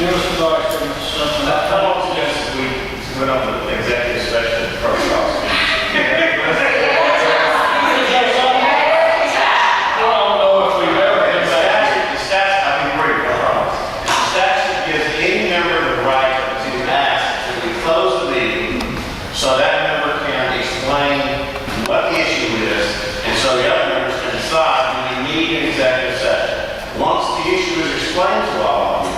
Give us advice on something. How long suggested we went on the executive session for prosecution? I don't know if we've ever been back. The statute, I can read it, I promise. The statute gives any member the right to ask that we close the meeting so that member can explain what the issue is, and so the other members can decide when we need an executive session. Once the issue is explained to all of you,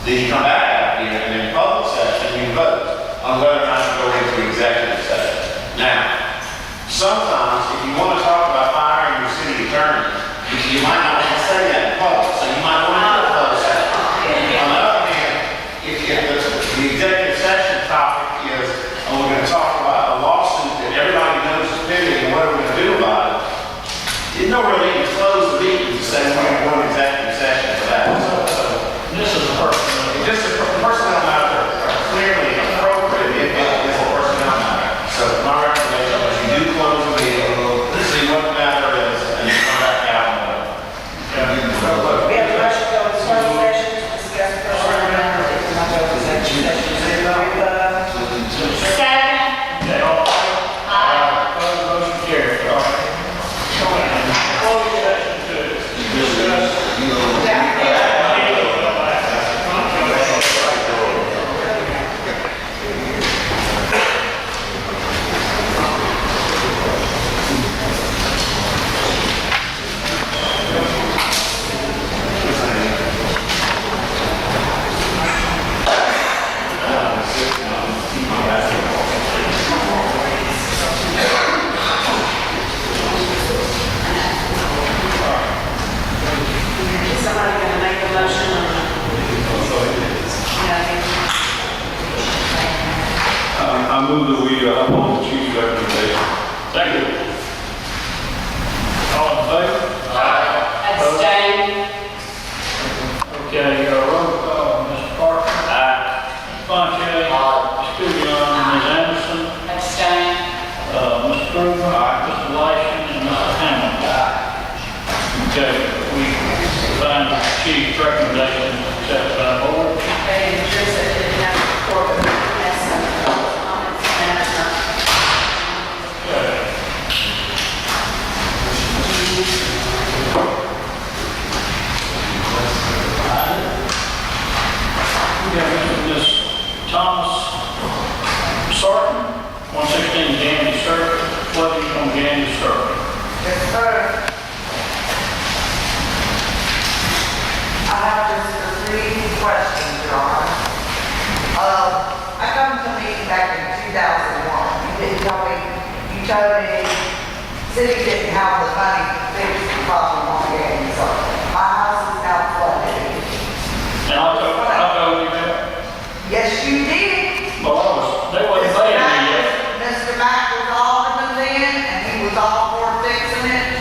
then you come back out here and in public session you vote on whether or not to go into executive session. Now, sometimes if you want to talk about firing your city attorney, you might not want to say that in public, so you might want to have a closed session. On the other hand, if the executive session topic is, oh, we're going to talk about a lawsuit that everybody knows is pending and what are we going to do about it, there's no real need to close the meeting to say we're going to go into executive session for that. So This is a person. just a personnel matter are clearly appropriate if it is a personnel matter. So my recommendation is you do close the meeting, see what the matter is, and then come back out and vote. We have a motion to go into closed session to discuss personnel matters. If we're not going to executive session, Second. Okay, all in favor? Opposed, motion carries. All right. Closed session to discuss. Is somebody going to make a motion? I move that we uphold the chief's recommendation. Thank you. All in favor? Abstain. Okay, roll call, Mr. Parker. Ms. Fontaine. Ms. Studion, Ms. Anderson, Abstain. Mr. Krueger. Mr. Lyson, and Mr. Hammond. Okay, we find the chief's recommendation accepted by the board. Okay, and Teresa didn't have to report, but we have some comments and Ms. Thomas Sarton, 116 Gandy Circuit, flooding on Gandy Circuit. Yes, sir. I have just three questions, Your Honor. I come to a meeting back in 2001. You didn't tell me, you told me city didn't have the money to fix the problem on Gandy Circle. My house is now flooded. And I told you that. Yes, you did. Well, they wasn't paying me yet. Mr. Mack was all in the then, and he was all for fixing it.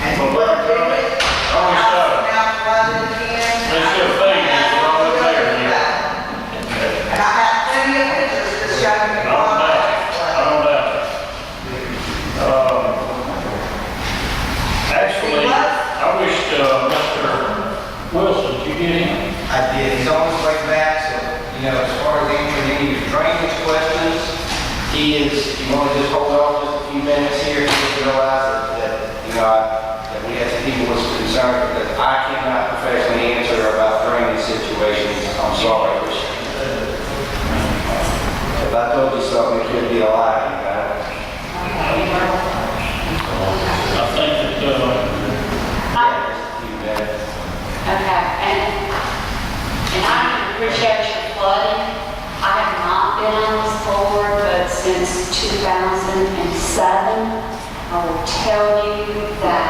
And he wouldn't do it. Oh, we started. Now flooded again. They still paying me, so I wasn't paying me. And I have plenty of pictures to show you. I don't doubt it. I don't doubt it. Actually, I wish, Mr. Wilson, did you get him? I did. He's on his way back, so, as far as answering any of your drainage questions, if you want to just hold off just a few minutes here, just realize that we have some people with concern, because I cannot professionally answer about drainage situations. I'm sorry. If I told you something, it could be a lie, I think that, Yeah, just a few minutes. Okay, and I can appreciate your flooding. I have not been on this board, but since 2007, I will tell you that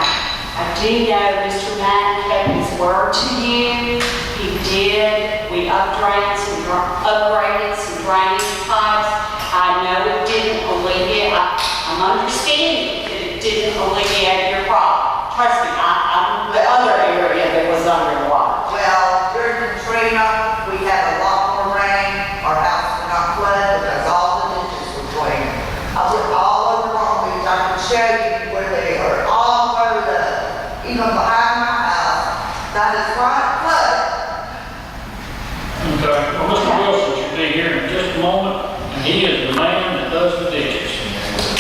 I do know Mr. Matt kept his word to you. He did. We upgraded some drainage pipes. I know it didn't alleviate, I'm understanding that it didn't alleviate your problem. Trust me, I'm the other area that was underwater. Well, during Katrina, we had a lot more rain. Our house did not flood because all the ditches were clean. I went all over Long Beach. I can show you where they are all over even behind my house. That is why it flooded. Okay, well, Mr. Wilson should be here in just a moment, and he is the man that does the ditches.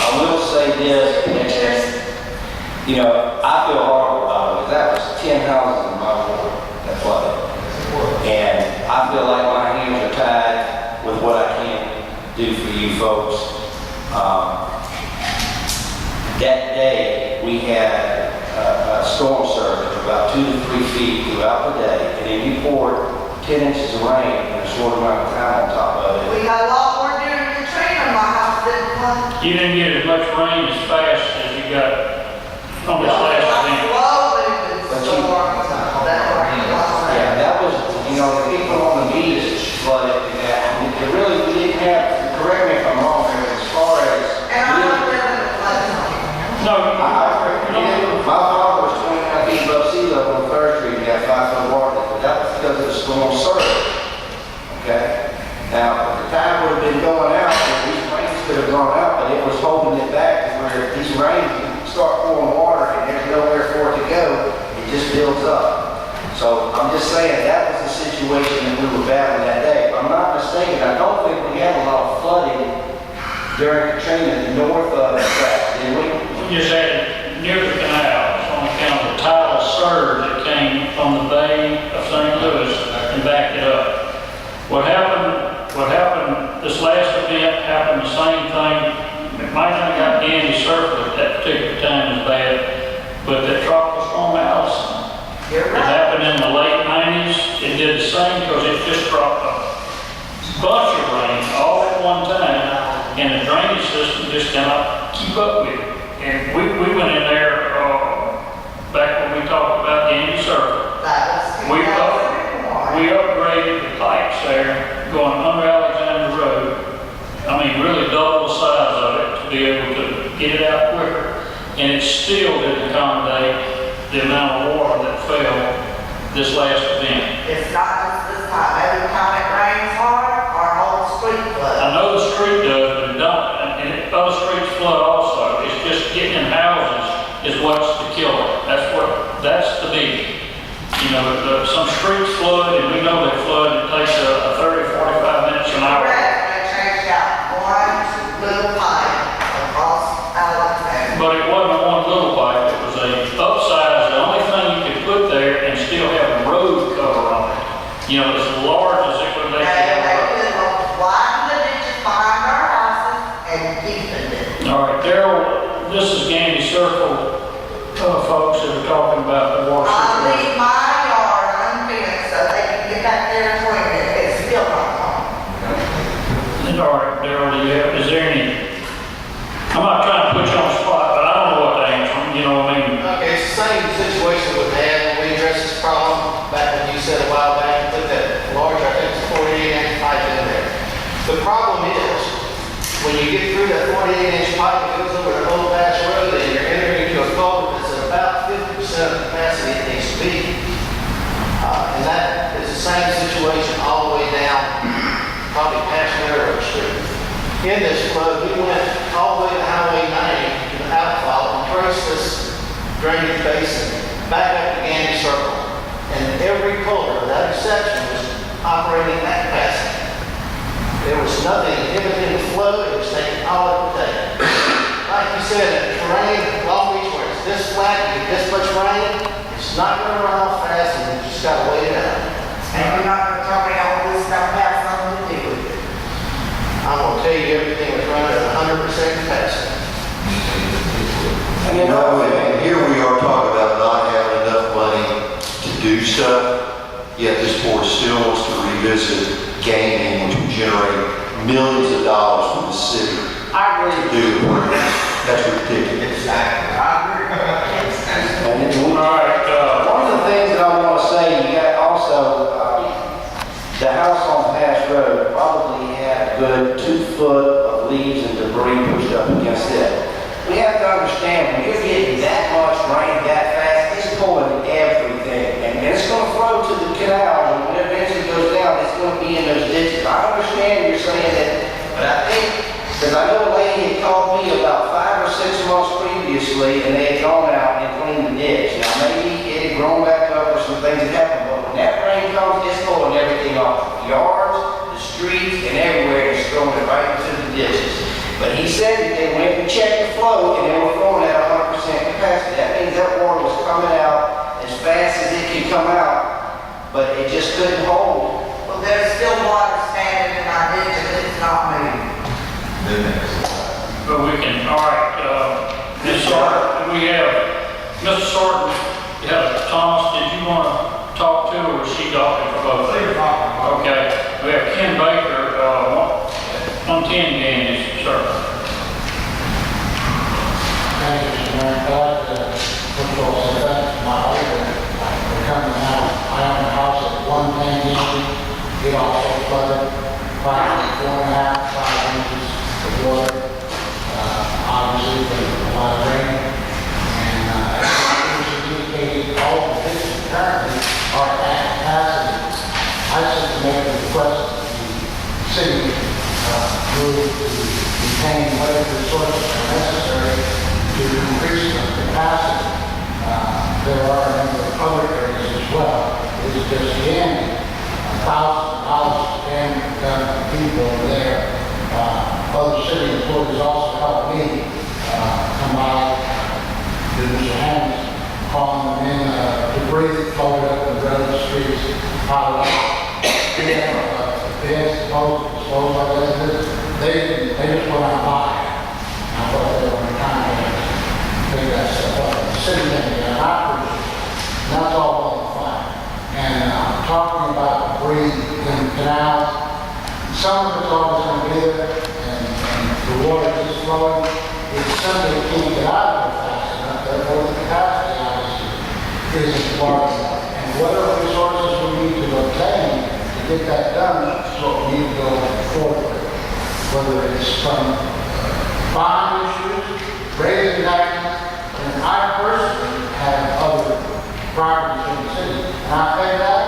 I will say this, you know, I feel horrible about it, because that was 10 houses in my ward that flooded. And I feel like my hands are tied with what I can do for you folks. That day, we had a storm surge of about 2 to 3 feet throughout the day, and then you poured 10 inches of rain in a short amount of time on top of it. We got a lot more during Katrina, my house didn't flood. You didn't get as much rain as fast as you got on this last event. Yeah, that was, you know, the people on the beach flooded, and it really, we didn't have, correct me if I'm wrong, here, as far as. And I'm not living in a flood zone. No, My father was 29 feet above sea level on Third Street, and had 5 foot of water, but that was because of the storm surge. Okay? Now, if the tide would have been going out, then these rains could have gone out, but it was holding it back to where these rains start pouring water and there's nowhere for it to go, it just builds up. So I'm just saying that was the situation that we were battling that day. If I'm not mistaken, I don't think we had a lot of flooding during Katrina north of the tracks, did we? we just had it near the canal, on account of the tidal surge that came from the bay of St. Louis and backed it up. What happened, this last event happened the same thing. It might not have got Dandy Circle at that particular time as bad, but that tropical storm Allison, You're it right. happened in the late 90s. It did the same because it just dropped a bunch of rain all at one time, and the drainage system just cannot keep up with it. And we went in there, back when we talked about Dandy Circle. That was We 2001. We upgraded the pipes there, going under Alexander Road. I mean, really double the size of it to be able to get it out quicker. And it still didn't accommodate the amount of water that fell this last event. It's not just this time, every time it rains hard, our whole street floods. I know the street does, but it don't, and other streets flood also. It's just getting in houses is what's the killer. That's the big. You know, some streets flood, and we know they flood, it takes a 30, 45 minutes an hour. Correct, they changed out one little pipe across Alexander. But it wasn't one little pipe, it was a upsize, the only thing you could put there and still have a road cover on it. You know, as large as it would make They it. could widen the ditches behind our houses and deepen it. All right, Darrell, this is Gandy Circle, folks that are talking about the water I situation. leave my yard unfenced so they can get back there and swing it, it's still not gone. All right, Darrell, is there any, I'm not trying to put you on the spot, but I don't know what to answer, you know what I mean? Okay, it's the same situation with that. When we addressed this problem back when you said a while back, you put that large, I think it's 48-inch pipe in there. The problem is, when you get through that 48-inch pipe, it goes over the whole Bass Road, and you're entering into a culvert that's at about 50% of the capacity it needs to be. And that is the same situation all the way down, probably past Railroad Street. In this flood, we went all the way to Highway 90 to the outfall and traced this drainage basin back up to Gandy Circle. And every culvert, without exception, was operating at capacity. There was nothing inhibiting the flow, it was taking all it would take. Like you said, if it's rain, Long Beach, where it's this flat, you get this much rain, it's not gonna run off fast, and you just gotta wait it out. And you're not gonna tell me all this stuff has something to do with it. I'm gonna tell you, everything was running at 100% capacity. And you You know, know, and here we are talking about not having enough money to do stuff, yet this board still wants to revisit gaming, which would generate millions of dollars for the city I to agree. do the work. That's ridiculous. And it's, All right, one of the things that I want to say, you got also, the house on Pass Road probably had a good 2 foot of leaves and debris pushed up against it. We have to understand, when you're getting that much rain that fast, it's pulling everything. And it's going to flow to the canal, and when it eventually goes down, it's going to be in those ditches. I understand you're saying that, but I think, because I know a lady had called me about 5 or 6 months previously, and they had gone out and cleaned the ditch. Now, maybe it had grown back up or some things had happened, but when that rain comes, it's pulling everything off. yards, the streets, and everywhere, just throwing it right into the ditches. But he said that they went and checked the flow, and they were flowing at 100% capacity. That means that water was coming out as fast as it could come out, but it just couldn't hold. Well, there's still water standing in our ditch and it's not moving. But we can, all right, Ms. Sarton, we have, Mr. Sarton, Thomas, did you want to talk to, or is she talking for both? Okay, we have Ken Baker, 110 Ganges, sir. Thank you, Mr. Mayor. I'd like to, first of all, say thanks to my husband for coming out. I own a house at 110 Ganges. It also flooded, approximately 4.5 to 5 inches of water. Obviously, a lot of rain. And as was indicated, all the ditches currently are at capacity. I simply make a request that the city move to retain whatever resources are necessary to increase the capacity. There are a number of other areas as well. It is just again, $1,000 can be done for people over there. Other city employees also helped me come by to Mr. Hammond, calling them in debris that floated up the road, streets, piled up. Beds, disposal like that. They just went out by. I thought they were trying to take that stuff up. The city didn't, and I appreciate it. And that's all well and fine. And talking about debris in the canals, some of it's always going to be there, and the water is flowing. It's simply can't get out of it fast enough, therefore the capacity obviously isn't large enough. And whatever resources we need to obtain to get that done, that's what we need to go forward with. Whether it's from bond issues, raising taxes, and I personally have other properties in the city, and I pay that.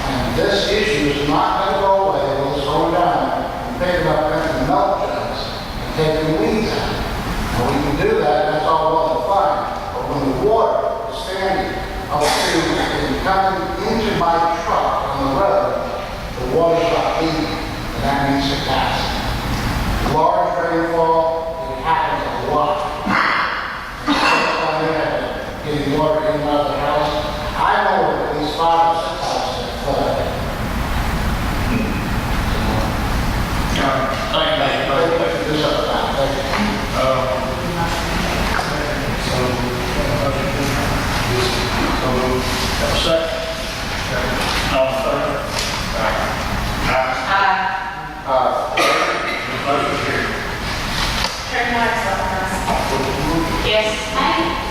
And this issue is not going to go away. We'll slow down and pick it up in the milk jugs and take the weeds out. And we can do that, and that's all well and fine. But when the water is standing up to and coming into my truck on the road, the water's not leaving, and that means capacity. Large rainfall, it happens a lot. And sometimes you have to get water in and out of the house. I know of at least 5 or 6 houses that flood. Thank you. This up time, thank you. Have a second? All in favor? Motion carried. Turn your lights off, guys. Yes, ma'am.